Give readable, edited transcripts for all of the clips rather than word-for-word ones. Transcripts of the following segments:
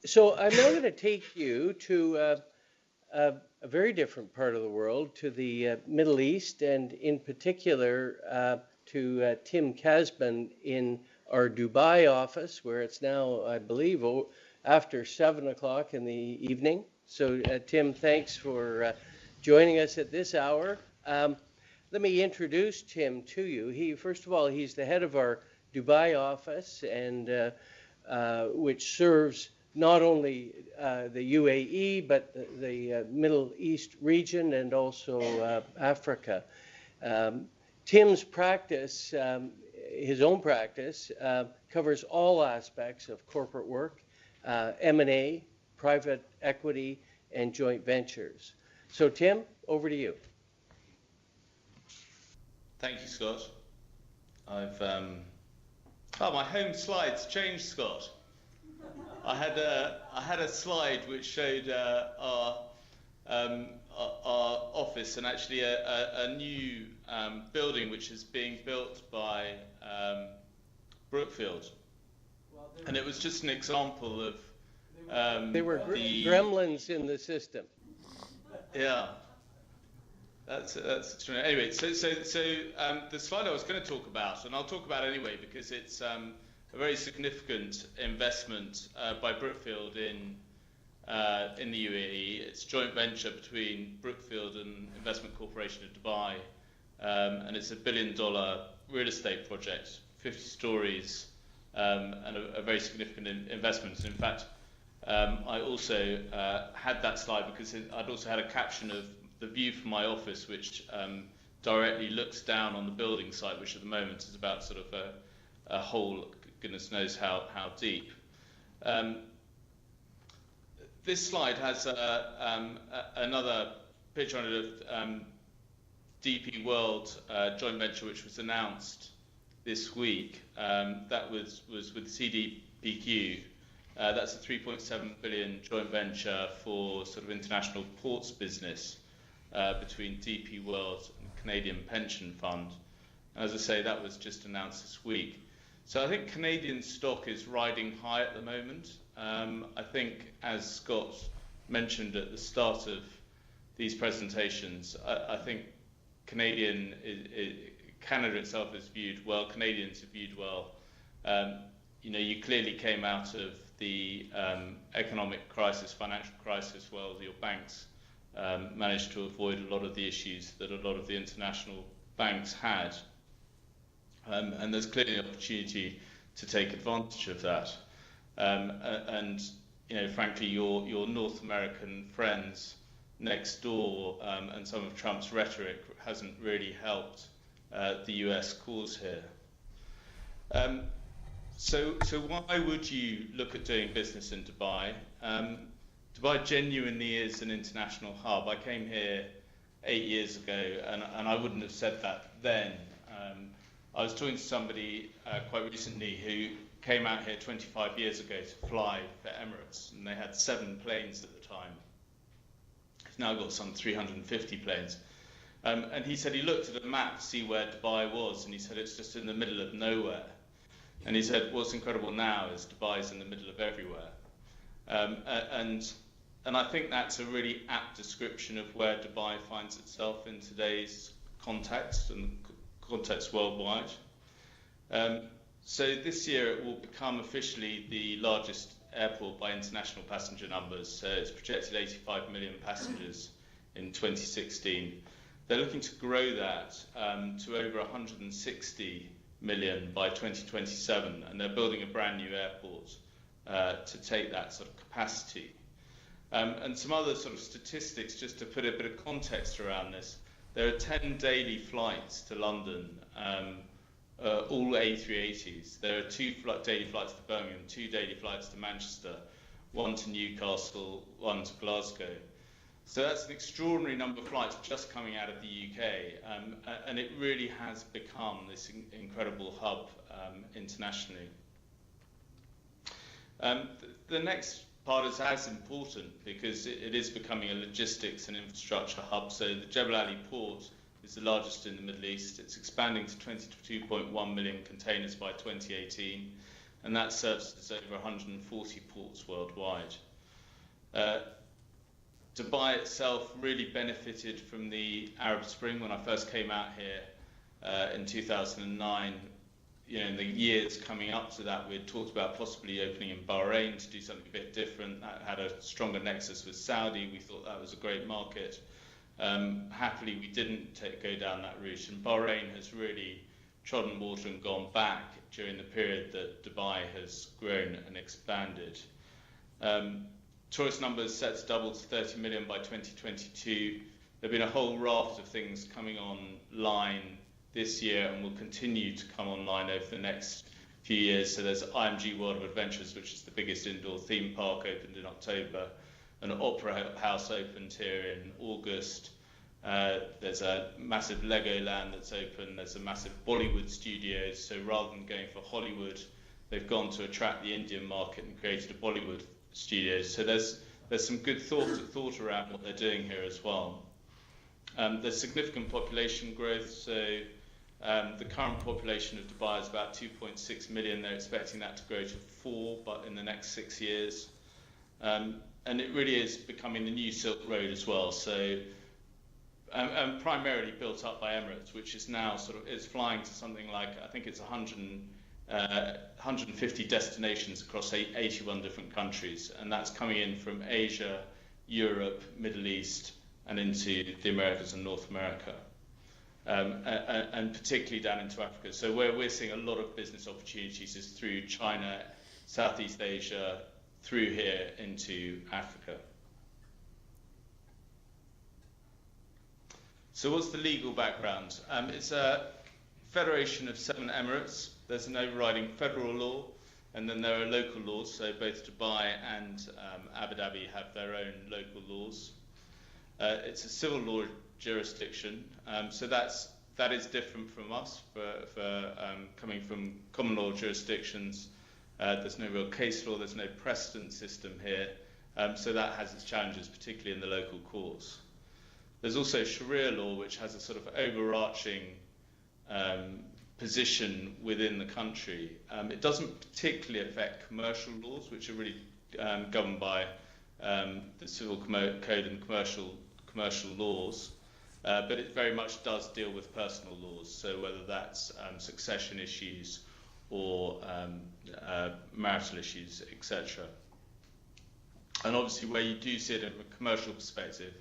So I'm now going to take you to a very different part of the world, to the Middle East, and in particular to Tim Casban in our Dubai office, where it's now, I believe, after 7 o'clock in the evening. So Tim, thanks for joining us at this hour. Let me introduce Tim to you. First of all, he's the head of our Dubai office, and which serves not only the UAE, but the Middle East region and also Africa. Tim's practice, his own practice, covers all aspects of corporate work, M&A, private equity, and joint ventures. So Tim, over to you. Thank you, Scott. My home slides changed, Scott. I had a slide which showed our office, and actually a new building which is being built by Brookfield, and it was just an example of there were gremlins in the system. Yeah. That's true. Anyway, so the slide I was going to talk about, and I'll talk about it anyway because it's a very significant investment by Brookfield in the UAE. It's a joint venture between Brookfield and Investment Corporation of Dubai, and it's $1 billion real estate project, 50 stories, and a very significant investment. In fact, I also had that slide because I'd also had a caption of the view from my office, which directly looks down on the building site, which at the moment is about sort of a hole, goodness knows how deep. This slide has another picture on it of DP World joint venture, which was announced this week. That was with CDPQ. That's a 3.7 billion joint venture for sort of international ports business. Between DP World and Canadian Pension Fund. And as I say, that was just announced this week. So I think Canadian stock is riding high at the moment. I think, as Scott mentioned at the start of these presentations, I think Canada itself is viewed well. Canadians are viewed well. You clearly came out of the economic crisis, financial crisis, well, your banks managed to avoid a lot of the issues that a lot of the international banks had. And there's clearly an opportunity to take advantage of that. And frankly, your North American friends next door and some of Trump's rhetoric hasn't really helped the US cause here. So why would you look at doing business in Dubai? Dubai genuinely is an international hub. I came here 8 years ago, and I wouldn't have said that then. I was talking to somebody quite recently who came out here 25 years ago to fly for Emirates, and they had 7 planes at the time. He's now got some 350 planes. And he said he looked at a map to see where Dubai was, and he said it's just in the middle of nowhere. And he said what's incredible now is Dubai's in the middle of everywhere. And I think that's a really apt description of where Dubai finds itself in today's context and context worldwide. So this year it will become officially the largest airport by international passenger numbers. So it's projected 85 million passengers in 2016. They're looking to grow that to over 160 million by 2027, and they're building a brand new airport to take that sort of capacity. And some other sort of statistics, just to put a bit of context around this. There are 10 daily flights to London, all A380s. There are 2 daily flights to Birmingham, 2 daily flights to Manchester, 1 to Newcastle, 1 to Glasgow. So that's an extraordinary number of flights just coming out of the UK, and it really has become this incredible hub internationally. The next part is as important because it is becoming a logistics and infrastructure hub. So the Jebel Ali port is the largest in the Middle East. It's expanding to 22.1 million containers by 2018, and that services over 140 ports worldwide. Dubai itself really benefited from the Arab Spring. When I first came out here in 2009, in the years coming up to that, we had talked about possibly opening in Bahrain to do something a bit different. That had a stronger nexus with Saudi. We thought that was a great market. Happily, we didn't go down that route, and Bahrain has really trodden water and gone back during the period that Dubai has grown and expanded. Tourist numbers set to double to 30 million by 2022. There have been a whole raft of things coming online this year and will continue to come online over the next few years. So there's IMG World of Adventures, which is the biggest indoor theme park, opened in October. An opera house opened here in August. There's a massive Legoland that's open. There's a massive Bollywood studios. So rather than going for Hollywood, they've gone to attract the Indian market and created a Bollywood studios. So there's some good thought around what they're doing here as well. There's significant population growth. So the current population of Dubai is about 2.6 million. They're expecting that to grow to 4, but in the next 6 years. And it really is becoming the new Silk Road as well. So, and primarily built up by Emirates, which is now is flying to something like, I think it's 150 destinations across 81 different countries, and that's coming in from Asia, Europe, Middle East, and into the Americas and North America, and particularly down into Africa. So where we're seeing a lot of business opportunities is through China, Southeast Asia, through here into Africa. So what's the legal background? It's a federation of 7 emirates. There's an overriding federal law, and then there are local laws. So both Dubai and Abu Dhabi have their own local laws. It's a civil law jurisdiction, so that is different from us. For coming from common law jurisdictions, there's no real case law. There's no precedent system here, so that has its challenges, particularly in the local courts. There's also Sharia law, which has a sort of overarching position within the country. It doesn't particularly affect commercial laws, which are really governed by the civil code and commercial laws, but it very much does deal with personal laws. So whether that's succession issues or marital issues, etc. And obviously, where you do see it from a commercial perspective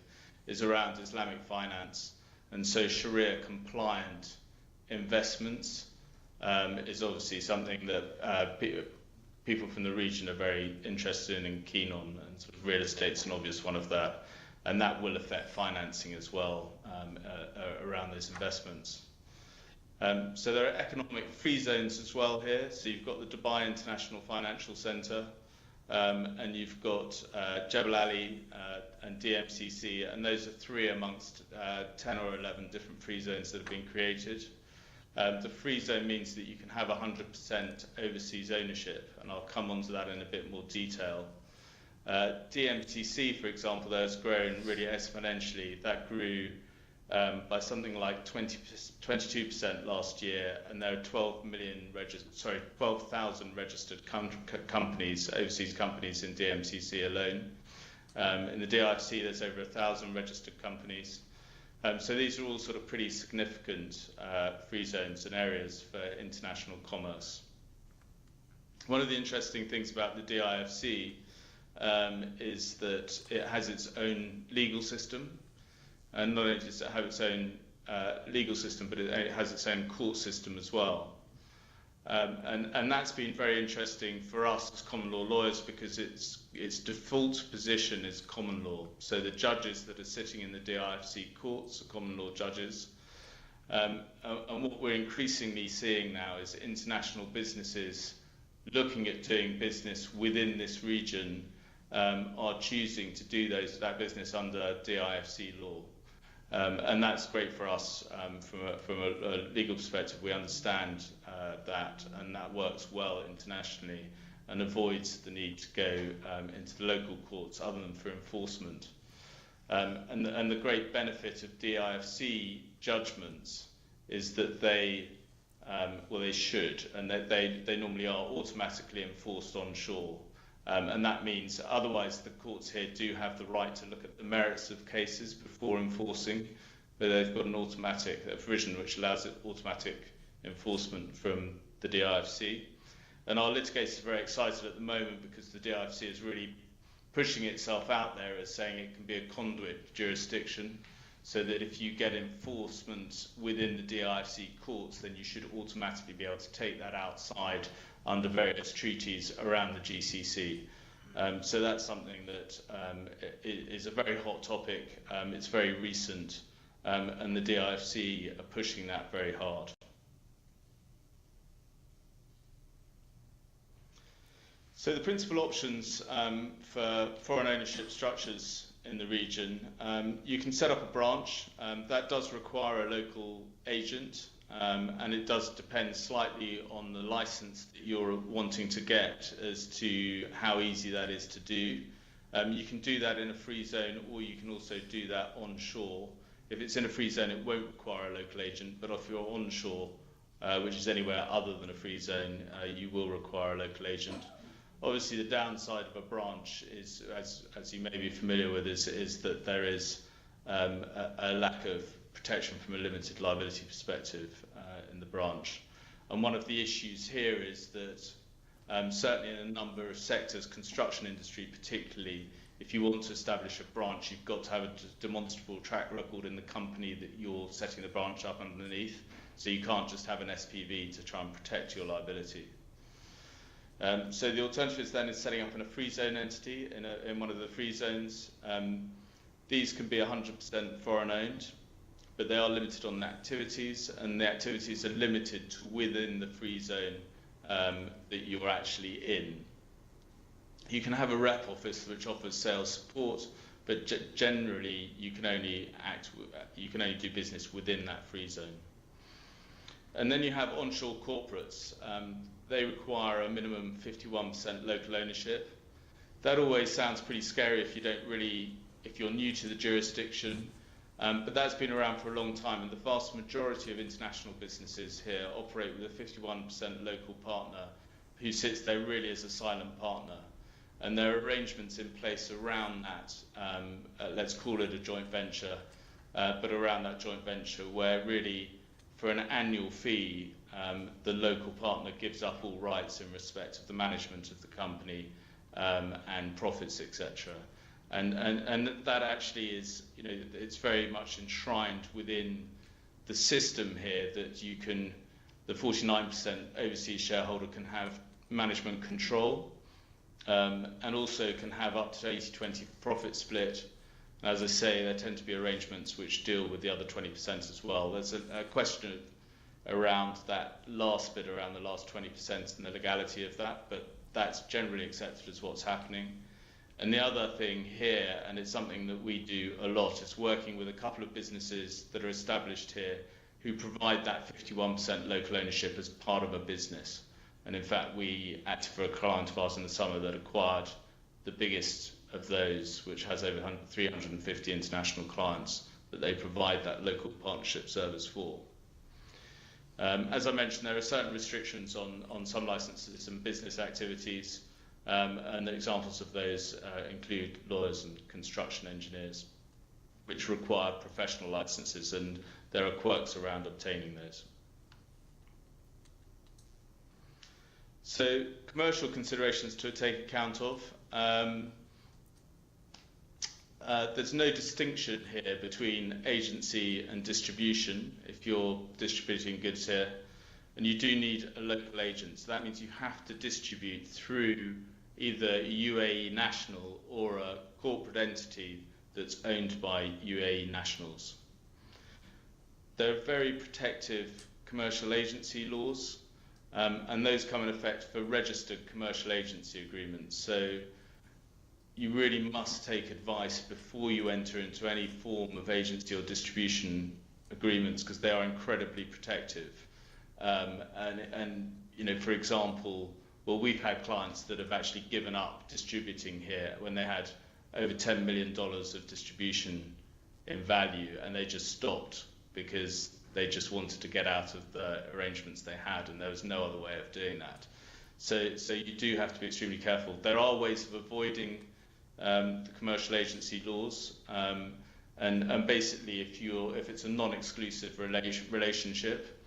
is around Islamic finance, and so Sharia compliant investments is obviously something that people from the region are very interested in and keen on, and sort of real estate's an obvious one of that, and that will affect financing as well around those investments. So there are economic free zones as well here. So you've got the Dubai International Financial Centre, and you've got Jebel Ali and DMCC, and those are 3 amongst 10 or 11 different free zones that have been created. The free zone means that you can have 100% overseas ownership, and I'll come on to that in a bit more detail. DMCC, for example, that has grown really exponentially. That grew by something like 22% last year, and there are 12,000 registered companies, overseas companies in DMCC alone. In the DIFC, there's over 1,000 registered companies. So these are all sort of pretty significant free zones and areas for international commerce. One of the interesting things about the DIFC is that it has its own legal system. And not only does it have its own legal system, but it has its own court system as well. And that's been very interesting for us as common law lawyers, because its default position is common law. So the judges that are sitting in the DIFC courts are common law judges. And what we're increasingly seeing now is international businesses looking at doing business within this region are choosing to do that business under DIFC law. And that's great for us from a legal perspective. We understand that, and that works well internationally and avoids the need to go into the local courts other than for enforcement. And the great benefit of DIFC judgments is that they well, they should, and they normally are automatically enforced onshore. And that means otherwise the courts here do have the right to look at the merits of cases before enforcing, but they've got a provision which allows automatic enforcement from the DIFC. And our litigators are very excited at the moment because the DIFC is really pushing itself out there as saying it can be a conduit jurisdiction, so that if you get enforcement within the DIFC courts, then you should automatically be able to take that outside under various treaties around the GCC. So that's something that is a very hot topic. It's very recent, and the DIFC are pushing that very hard. So the principal options for foreign ownership structures in the region, you can set up a branch. That does require a local agent, and it does depend slightly on the license that you're wanting to get as to how easy that is to do. You can do that in a free zone, or you can also do that onshore. If it's in a free zone, it won't require a local agent, but if you're onshore, which is anywhere other than a free zone, you will require a local agent. Obviously, the downside of a branch is, as you may be familiar with, is that there is a lack of protection from a limited liability perspective in the branch. And one of the issues here is that certainly in a number of sectors, construction industry particularly, if you want to establish a branch, you've got to have a demonstrable track record in the company that you're setting the branch up underneath. So you can't just have an SPV to try and protect your liability. So the alternative then is setting up in a free zone entity in one of the free zones. These can be 100% foreign owned, but they are limited on the activities, and the activities are limited to within the free zone that you're actually in. You can have a rep office which offers sales support, but generally you can only do business within that free zone. And then you have onshore corporates. They require a minimum 51% local ownership. That always sounds pretty scary if you're new to the jurisdiction, but that's been around for a long time, and the vast majority of international businesses here operate with a 51% local partner who sits there really as a silent partner. And there are arrangements in place around that, let's call it a joint venture, but around that joint venture where really for an annual fee, the local partner gives up all rights in respect of the management of the company and profits, etc. And that actually is, it's very much enshrined within the system here that the 49% overseas shareholder can have management control, and also can have up to 80-20 profit split. And as I say, there tend to be arrangements which deal with the other 20% as well. There's a question around that last bit, around the last 20% and the legality of that, but that's generally accepted as what's happening. And the other thing here, and it's something that we do a lot, is working with a couple of businesses that are established here who provide that 51% local ownership as part of a business. And in fact, we acted for a client of ours in the summer that acquired the biggest of those, which has over 350 international clients that they provide that local partnership service for. As I mentioned, there are certain restrictions on some licenses and business activities, and the examples of those include lawyers and construction engineers, which require professional licenses, and there are quirks around obtaining those. So, commercial considerations to take account of. There's no distinction here between agency and distribution if you're distributing goods here, and you do need a local agent. So that means you have to distribute through either a UAE national or a corporate entity that's owned by UAE nationals. There are very protective commercial agency laws, and those come in effect for registered commercial agency agreements. So you really must take advice before you enter into any form of agency or distribution agreements, because they are incredibly protective. For example, well, we've had clients that have actually given up distributing here when they had over $10 million of distribution in value, and they just stopped because They just wanted to get out of the arrangements they had, and there was no other way of doing that. So you do have to be extremely careful. There are ways of avoiding the commercial agency laws, and basically, if it's a non-exclusive relationship,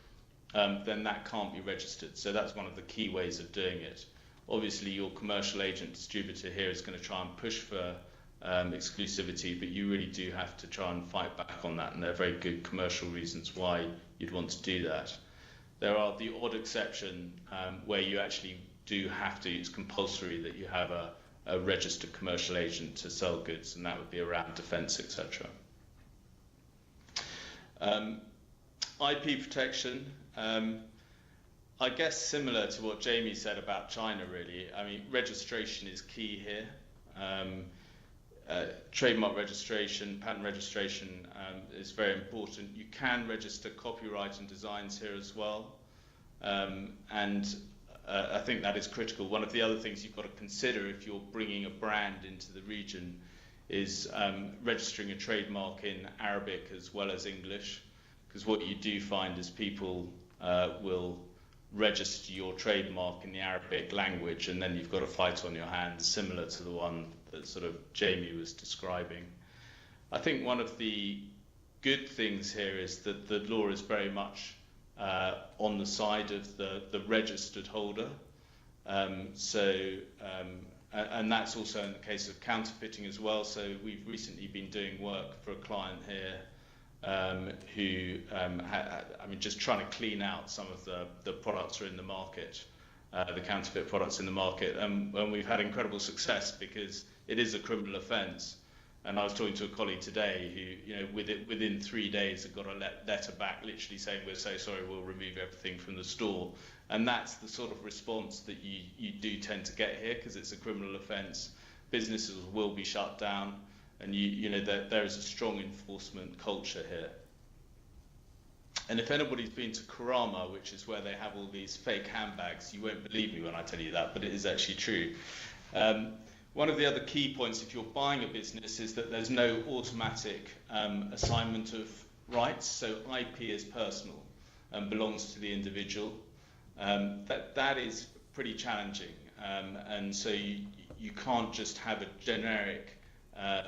then that can't be registered. So that's one of the key ways of doing it. Obviously, your commercial agent distributor here is going to try and push for exclusivity, but you really do have to try and fight back on that, and there are very good commercial reasons why you'd want to do that. There are the odd exception where you actually do have to, it's compulsory that you have a registered commercial agent to sell goods, and that would be around defence, etc. IP protection, I guess similar to what Jamie said about China, really. I mean, registration is key here. Trademark registration, patent registration is very important. You can register copyright and designs here as well, and I think that is critical. One of the other things you've got to consider if you're bringing a brand into the region is registering a trademark in Arabic as well as English, because what you do find is people will register your trademark in the Arabic language, and then you've got a fight on your hands similar to the one that sort of Jamie was describing. I think one of the good things here is that the law is very much on the side of the registered holder. And that's also in the case of counterfeiting as well. So we've recently been doing work for a client here who, just trying to clean out some of the products that are in the market, the counterfeit products in the market. And we've had incredible success because it is a criminal offence. And I was talking to a colleague today who, within 3 days had got a letter back literally saying, we're so sorry, we'll remove everything from the store. And that's the sort of response that you do tend to get here, because it's a criminal offence. Businesses will be shut down, and there is a strong enforcement culture here. And if anybody's been to Karama, which is where they have all these fake handbags, you won't believe me when I tell you that, but it is actually true. One of the other key points if you're buying a business is that there's no automatic assignment of rights, so IP is personal and belongs to the individual. That is pretty challenging, and so you can't just have a generic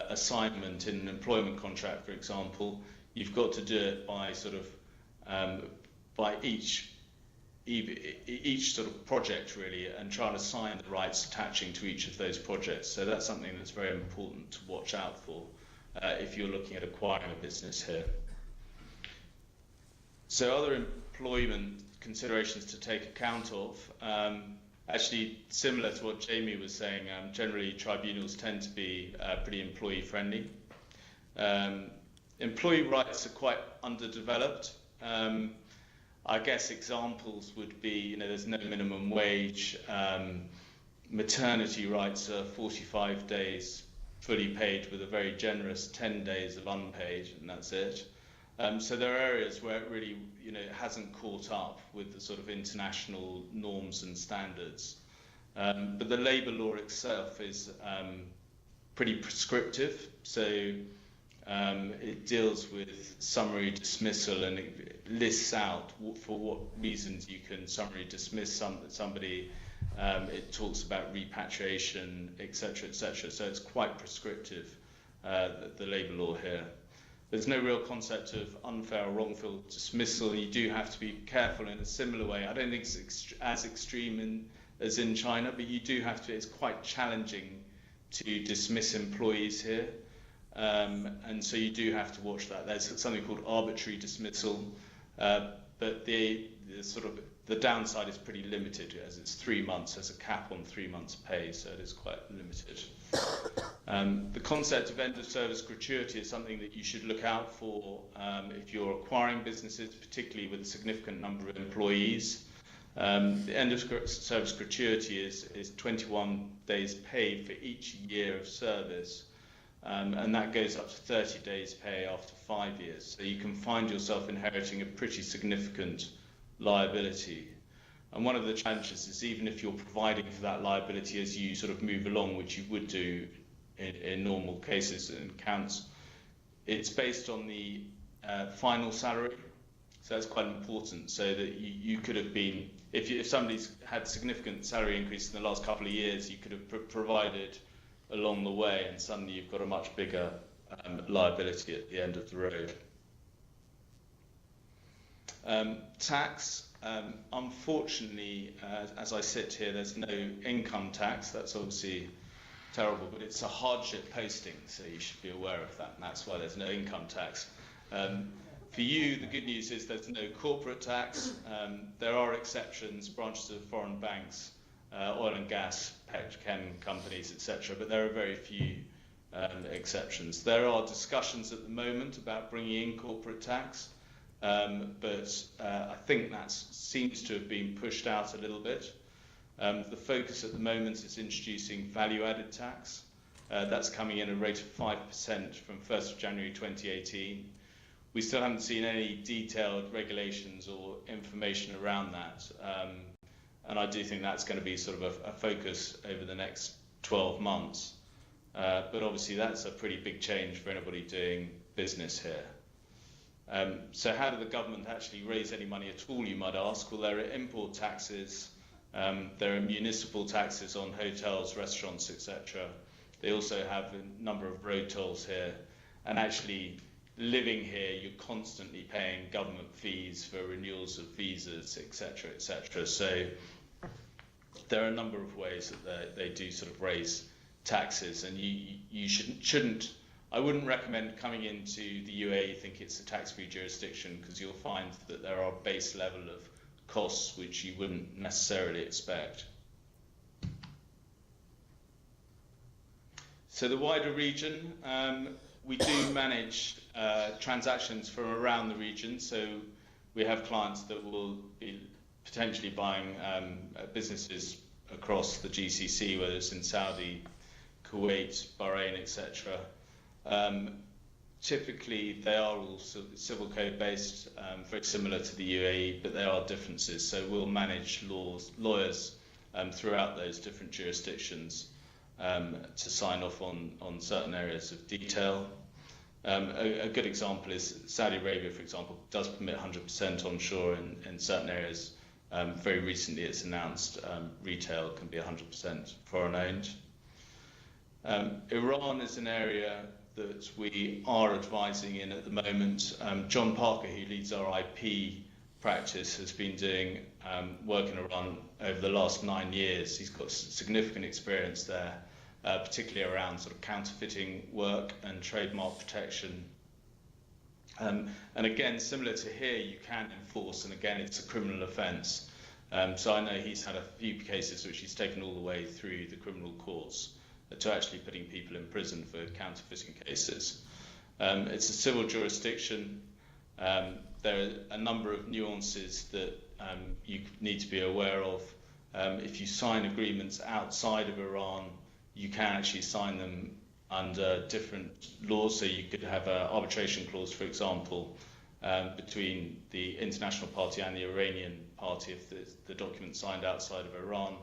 assignment in an employment contract, for example. You've got to do it by sort of by each sort of project, really, and try and assign the rights attaching to each of those projects. So that's something that's very important to watch out for if you're looking at acquiring a business here. So other employment considerations to take account of, actually similar to what Jamie was saying, generally tribunals tend to be pretty employee friendly. Employee rights are quite underdeveloped. I guess examples would be, there's no minimum wage, maternity rights are 45 days fully paid with a very generous 10 days of unpaid, and that's it. So there are areas where it really, hasn't caught up with the sort of international norms and standards. But the labour law itself is pretty prescriptive. So it deals with summary dismissal, and it lists out for what reasons you can summary dismiss somebody. It talks about repatriation, etc., etc. So it's quite prescriptive, the labour law here. There's no real concept of unfair or wrongful dismissal. You do have to be careful in a similar way. I don't think it's as extreme as in China, but you do have to. It's quite challenging to dismiss employees here. And so you do have to watch that. There's something called arbitrary dismissal, but the downside is pretty limited, as it's 3 months. There's a cap on 3 months' pay, so it is quite limited. The concept of end of service gratuity is something that you should look out for if you're acquiring businesses, particularly with a significant number of employees. The end of service gratuity is 21 days pay for each year of service. And that goes up to 30 days pay after 5 years. So you can find yourself inheriting a pretty significant liability. And one of the challenges is, even if you're providing for that liability as you sort of move along, which you would do in normal cases and accounts, it's based on the final salary. So that's quite important, so that you could have been, if somebody's had significant salary increase in the last couple of years, you could have provided along the way, and suddenly you've got a much bigger liability at the end of the road. Tax, unfortunately, as I sit here, there's no income tax. That's obviously terrible, but it's a hardship posting, so you should be aware of that, and that's why there's no income tax. For you, the good news is there's no corporate tax. There are exceptions, branches of foreign banks, oil and gas, petchem companies, etc., but there are very few exceptions. There are discussions at the moment about bringing in corporate tax, but I think that seems to have been pushed out a little bit. The focus at the moment is introducing value-added tax. That's coming in at a rate of 5% from 1st of January 2018. We still haven't seen any detailed regulations or information around that. And I do think that's going to be sort of a focus over the next 12 months. But obviously that's a pretty big change for anybody doing business here. So how did the government actually raise any money at all, you might ask? Well, there are import taxes, there are municipal taxes on hotels, restaurants, etc. They also have a number of road tolls here, and actually living here, you're constantly paying government fees for renewals of visas, etc., etc. So there are a number of ways that they do sort of raise taxes, and you shouldn't. I wouldn't recommend coming into the UAE thinking it's a tax-free jurisdiction, because you'll find that there are base level of costs which you wouldn't necessarily expect. So the wider region, we do manage transactions from around the region. So we have clients that will be potentially buying businesses across the GCC, whether it's in Saudi, Kuwait, Bahrain, etc. Typically, they are all civil code based, very similar to the UAE, but there are differences. So we'll manage lawyers throughout those different jurisdictions to sign off on certain areas of detail. A good example is Saudi Arabia, for example, does permit 100% onshore in certain areas. Very recently, it's announced retail can be 100% foreign owned. Iran is an area that we are advising in at the moment. John Parker, who leads our IP practice, has been doing work in Iran over the last 9 years. He's got significant experience there, particularly around sort of counterfeiting work and trademark protection. And again, similar to here, you can enforce, and again, it's a criminal offence. So I know he's had a few cases which he's taken all the way through the criminal courts to actually putting people in prison for counterfeiting cases. It's a civil jurisdiction. There are a number of nuances that you need to be aware of. If you sign agreements outside of Iran, you can actually sign them under different laws. So you could have an arbitration clause, for example, between the international party and the Iranian party if the document signed outside of Iran.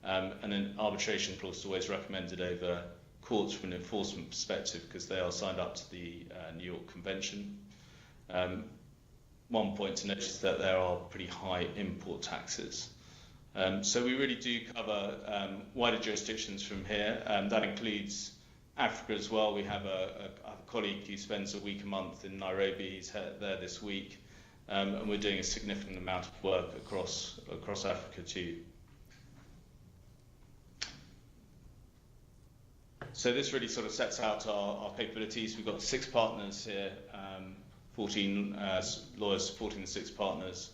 And an arbitration clause is always recommended over courts from an enforcement perspective, because they are signed up to the New York Convention. One point to notice is that there are pretty high import taxes. So we really do cover wider jurisdictions from here. That includes Africa as well. We have a colleague who spends a week a month in Nairobi. He's there this week. And we're doing a significant amount of work across Africa too. So this really sort of sets out our capabilities. We've got 6 partners here, 14 lawyers supporting the 6 partners.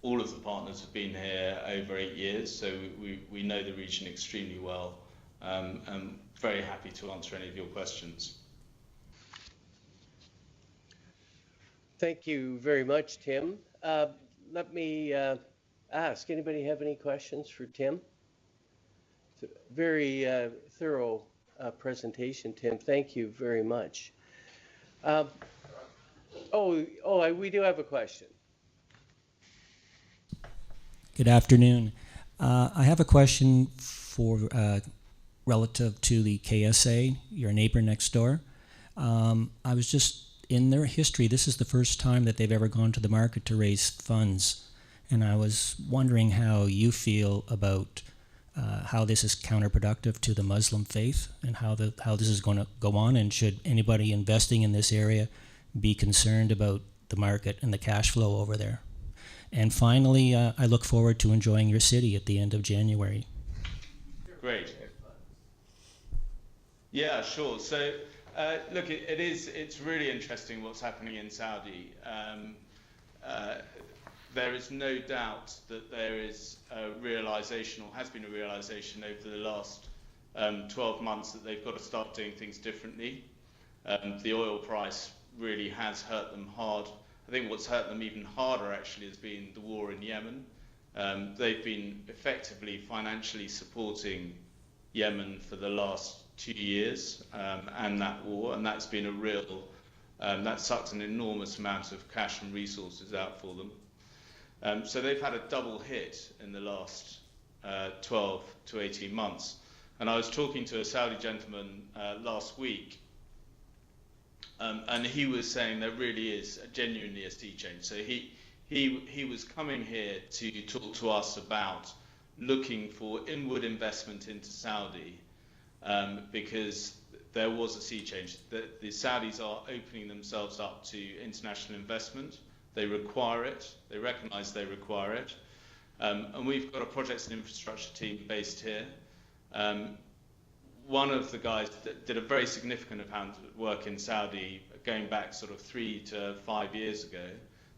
All of the partners have been here over 8 years, so we know the region extremely well. I'm very happy to answer any of your questions. Thank you very much, Tim. Let me ask, anybody have any questions for Tim? It's a very thorough presentation, Tim. Thank you very much. We do have a question. Good afternoon. I have a question for relative to the KSA, your neighbor next door. I was just in their history, this is the first time that they've ever gone to the market to raise funds. And I was wondering how you feel about how this is counterproductive to the Muslim faith, and how this is going to go on, and should anybody investing in this area be concerned about the market and the cash flow over there. And finally, I look forward to enjoying your city at the end of January. Great. Yeah, sure. So, look, it's really interesting what's happening in Saudi. There is no doubt that there is a realization, or has been a realization over the last 12 months, that they've got to start doing things differently. The oil price really has hurt them hard. I think what's hurt them even harder, actually, has been the war in Yemen. They've been effectively financially supporting Yemen for the last 2 years, and that war, and that's been a real, that sucked an enormous amount of cash and resources out for them. So they've had a double hit in the last 12 to 18 months. And I was talking to a Saudi gentleman last week, and he was saying there really is genuinely a sea change. So he was coming here to talk to us about looking for inward investment into Saudi, because there was a sea change. The Saudis are opening themselves up to international investment. They require it. They recognise they require it. And we've got a projects and infrastructure team based here. One of the guys that did a very significant amount of work in Saudi going back sort of 3 to 5 years ago.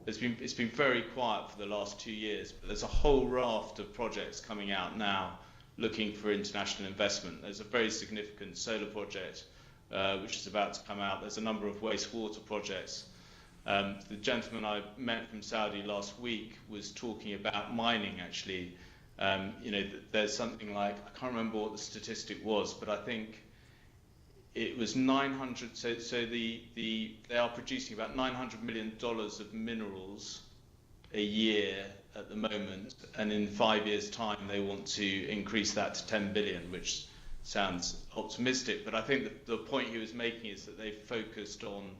It's been very quiet for the last 2 years, but there's a whole raft of projects coming out now looking for international investment. There's a very significant solar project which is about to come out. There's a number of wastewater projects. The gentleman I met from Saudi last week was talking about mining, actually. There's something like, I can't remember what the statistic was, but I think it was 900, so they are producing about $900 million of minerals a year at the moment, and in 5 years' time they want to increase that to 10 billion, which sounds optimistic, but I think the point he was making is that they've focused on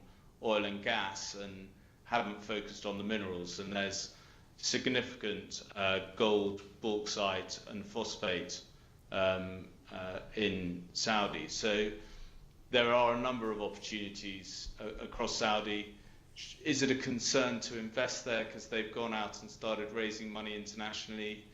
oil and gas and haven't focused on the minerals, and there's significant gold, bauxite and phosphate in Saudi. So there are a number of opportunities across Saudi. Is it a concern to invest there because they've gone out and started raising money internationally?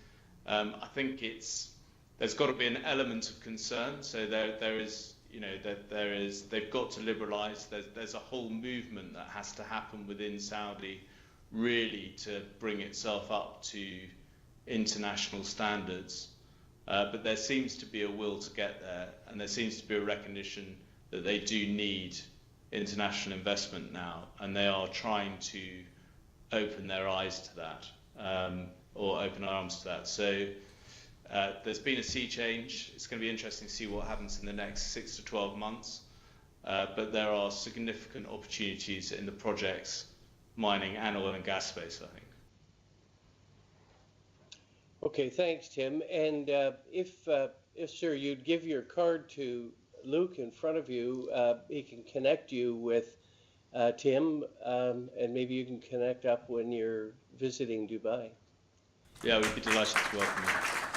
I think there's got to be an element of concern. So there is, they've got to liberalise. There's a whole movement that has to happen within Saudi, really, to bring itself up to international standards. But there seems to be a will to get there, and there seems to be a recognition that they do need international investment now, and they are trying to open their eyes to that, or open their arms to that. So there's been a sea change. It's going to be interesting to see what happens in the next 6 to 12 months, but there are significant opportunities in the projects, mining and oil and gas space, I think. Okay, thanks, Tim. And if sir, you'd give your card to Luke in front of you, he can connect you with Tim, and maybe you can connect up when you're visiting Dubai. Yeah, we'd be delighted to welcome you.